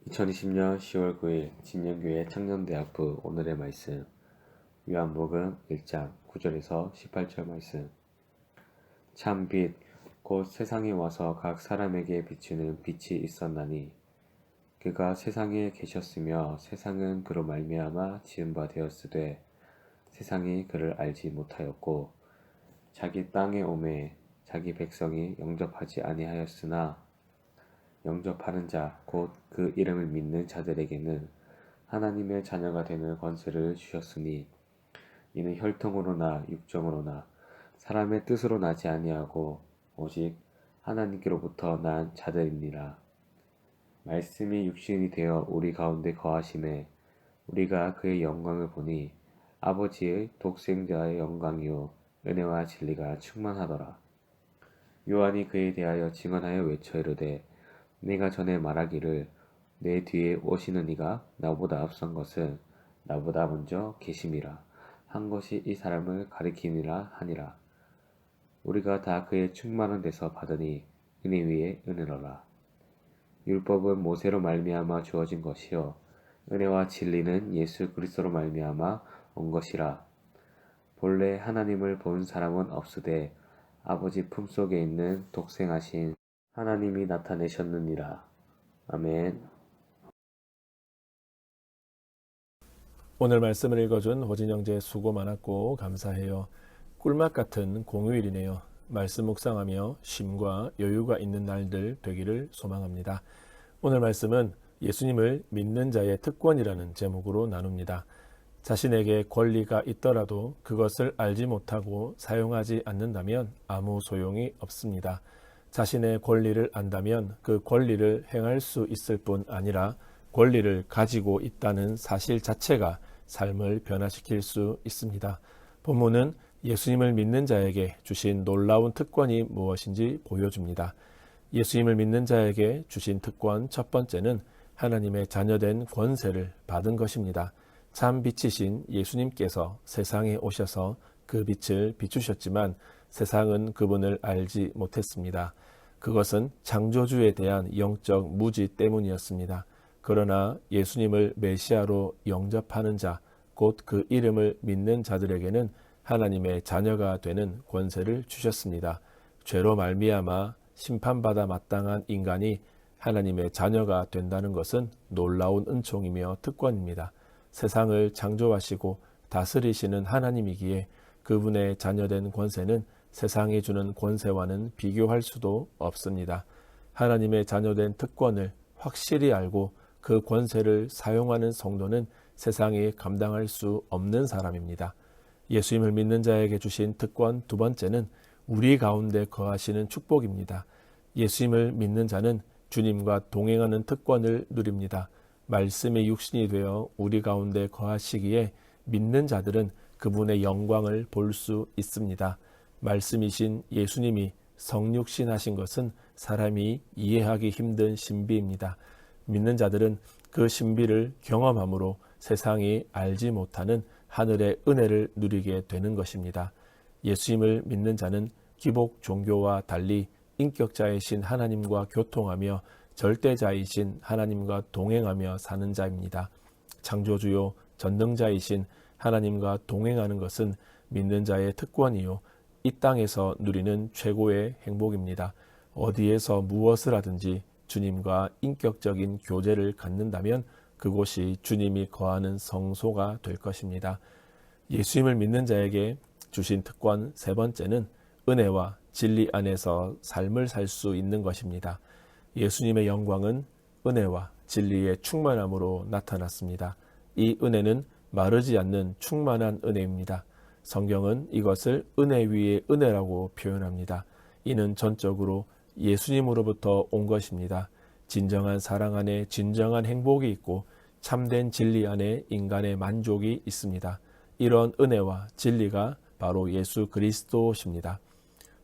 2020년 10월 9일 진영교회 청년대학부 오늘의 말씀 요한복음 1장 9절에서 18절 말씀. 참 빛 곧 세상에 와서 각 사람에게 비추는 빛이 있었나니 그가 세상에 계셨으며 세상은 그로 말미암아 지은 바 되었으되 세상이 그를 알지 못하였고 자기 땅에 오매 자기 백성이 영접하지 아니하였으나 영접하는 자 곧 그 이름을 믿는 자들에게는 하나님의 자녀가 되는 권세를 주셨으니 이는 혈통으로나 육정으로나 사람의 뜻으로 나지 아니하고 오직 하나님께로부터 난 자들이니라. 말씀이 육신이 되어 우리 가운데 거하심에 우리가 그의 영광을 보니 아버지의 독생자의 영광이요 은혜와 진리가 충만하더라. 요한이 그에 대하여 증언하여 외쳐 이르되 내가 전에 말하기를 내 뒤에 오시는 이가 나보다 앞선 것은 나보다 먼저 계심이라 한 것이 이 사람을 가리키니라 하니라. 우리가 다 그의 충만한 데서 받으니 은혜 위에 은혜로라. 율법은 모세로 말미암아 주어진 것이요 은혜와 진리는 예수 그리스도로 말미암아 온 것이라. 본래 하나님을 본 사람은 없으되 아버지 품속에 있는 독생하신 하나님이 나타내셨느니라. 아멘. 오늘 말씀을 읽어준 호진 형제 수고 많았고 감사해요. 꿀맛 같은 공휴일이네요. 말씀 묵상하며 쉼과 여유가 있는 날들 되기를 소망합니다. 오늘 말씀은 예수님을 믿는 자의 특권이라는 제목으로 나눕니다. 자신에게 권리가 있더라도 그것을 알지 못하고 사용하지 않는다면 아무 소용이 없습니다. 자신의 권리를 안다면 그 권리를 행할 수 있을 뿐 아니라 권리를 가지고 있다는 사실 자체가 삶을 변화시킬 수 있습니다. 본문은 예수님을 믿는 자에게 주신 놀라운 특권이 무엇인지 보여줍니다. 예수님을 믿는 자에게 주신 특권 첫 번째는 하나님의 자녀된 권세를 받은 것입니다. 참 빛이신 예수님께서 세상에 오셔서 그 빛을 비추셨지만 세상은 그분을 알지 못했습니다. 그것은 창조주에 대한 영적 무지 때문이었습니다. 그러나 예수님을 메시아로 영접하는 자, 곧 그 이름을 믿는 자들에게는 하나님의 자녀가 되는 권세를 주셨습니다. 죄로 말미암아 심판받아 마땅한 인간이 하나님의 자녀가 된다는 것은 놀라운 은총이며 특권입니다. 세상을 창조하시고 다스리시는 하나님이기에 그분의 자녀된 권세는 세상이 주는 권세와는 비교할 수도 없습니다. 하나님의 자녀된 특권을 확실히 알고 그 권세를 사용하는 성도는 세상이 감당할 수 없는 사람입니다. 예수님을 믿는 자에게 주신 특권 두 번째는 우리 가운데 거하시는 축복입니다. 예수님을 믿는 자는 주님과 동행하는 특권을 누립니다. 말씀의 육신이 되어 우리 가운데 거하시기에 믿는 자들은 그분의 영광을 볼 수 있습니다. 말씀이신 예수님이 성육신 하신 것은 사람이 이해하기 힘든 신비입니다. 믿는 자들은 그 신비를 경험함으로 세상이 알지 못하는 하늘의 은혜를 누리게 되는 것입니다. 예수님을 믿는 자는 기복 종교와 달리 인격자이신 하나님과 교통하며 절대자이신 하나님과 동행하며 사는 자입니다. 창조주요 전능자이신 하나님과 동행하는 것은 믿는 자의 특권이요 이 땅에서 누리는 최고의 행복입니다. 어디에서 무엇을 하든지 주님과 인격적인 교제를 갖는다면 그곳이 주님이 거하는 성소가 될 것입니다. 예수님을 믿는 자에게 주신 특권 세 번째는 은혜와 진리 안에서 삶을 살 수 있는 것입니다. 예수님의 영광은 은혜와 진리의 충만함으로 나타났습니다. 이 은혜는 마르지 않는 충만한 은혜입니다. 성경은 이것을 은혜 위에 은혜라고 표현합니다. 이는 전적으로 예수님으로부터 온 것입니다. 진정한 사랑 안에 진정한 행복이 있고 참된 진리 안에 인간의 만족이 있습니다. 이런 은혜와 진리가 바로 예수 그리스도십니다.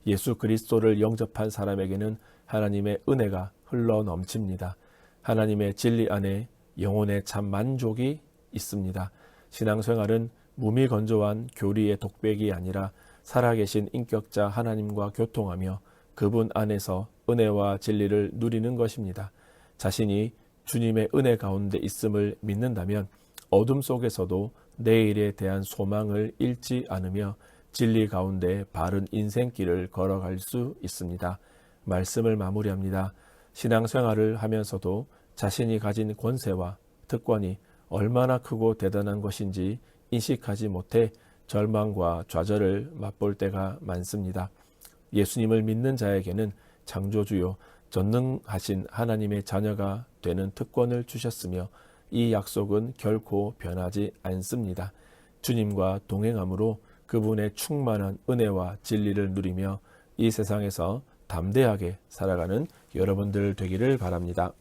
예수 그리스도를 영접한 사람에게는 하나님의 은혜가 흘러 넘칩니다. 하나님의 진리 안에 영혼의 참 만족이 있습니다. 신앙생활은 무미건조한 교리의 독백이 아니라 살아계신 인격자 하나님과 교통하며 그분 안에서 은혜와 진리를 누리는 것입니다. 자신이 주님의 은혜 가운데 있음을 믿는다면 어둠 속에서도 내일에 대한 소망을 잃지 않으며 진리 가운데 바른 인생길을 걸어갈 수 있습니다. 말씀을 마무리합니다. 신앙생활을 하면서도 자신이 가진 권세와 특권이 얼마나 크고 대단한 것인지 인식하지 못해 절망과 좌절을 맛볼 때가 많습니다. 예수님을 믿는 자에게는 창조주요 전능하신 하나님의 자녀가 되는 특권을 주셨으며 이 약속은 결코 변하지 않습니다. 주님과 동행함으로 그분의 충만한 은혜와 진리를 누리며 이 세상에서 담대하게 살아가는 여러분들 되기를 바랍니다.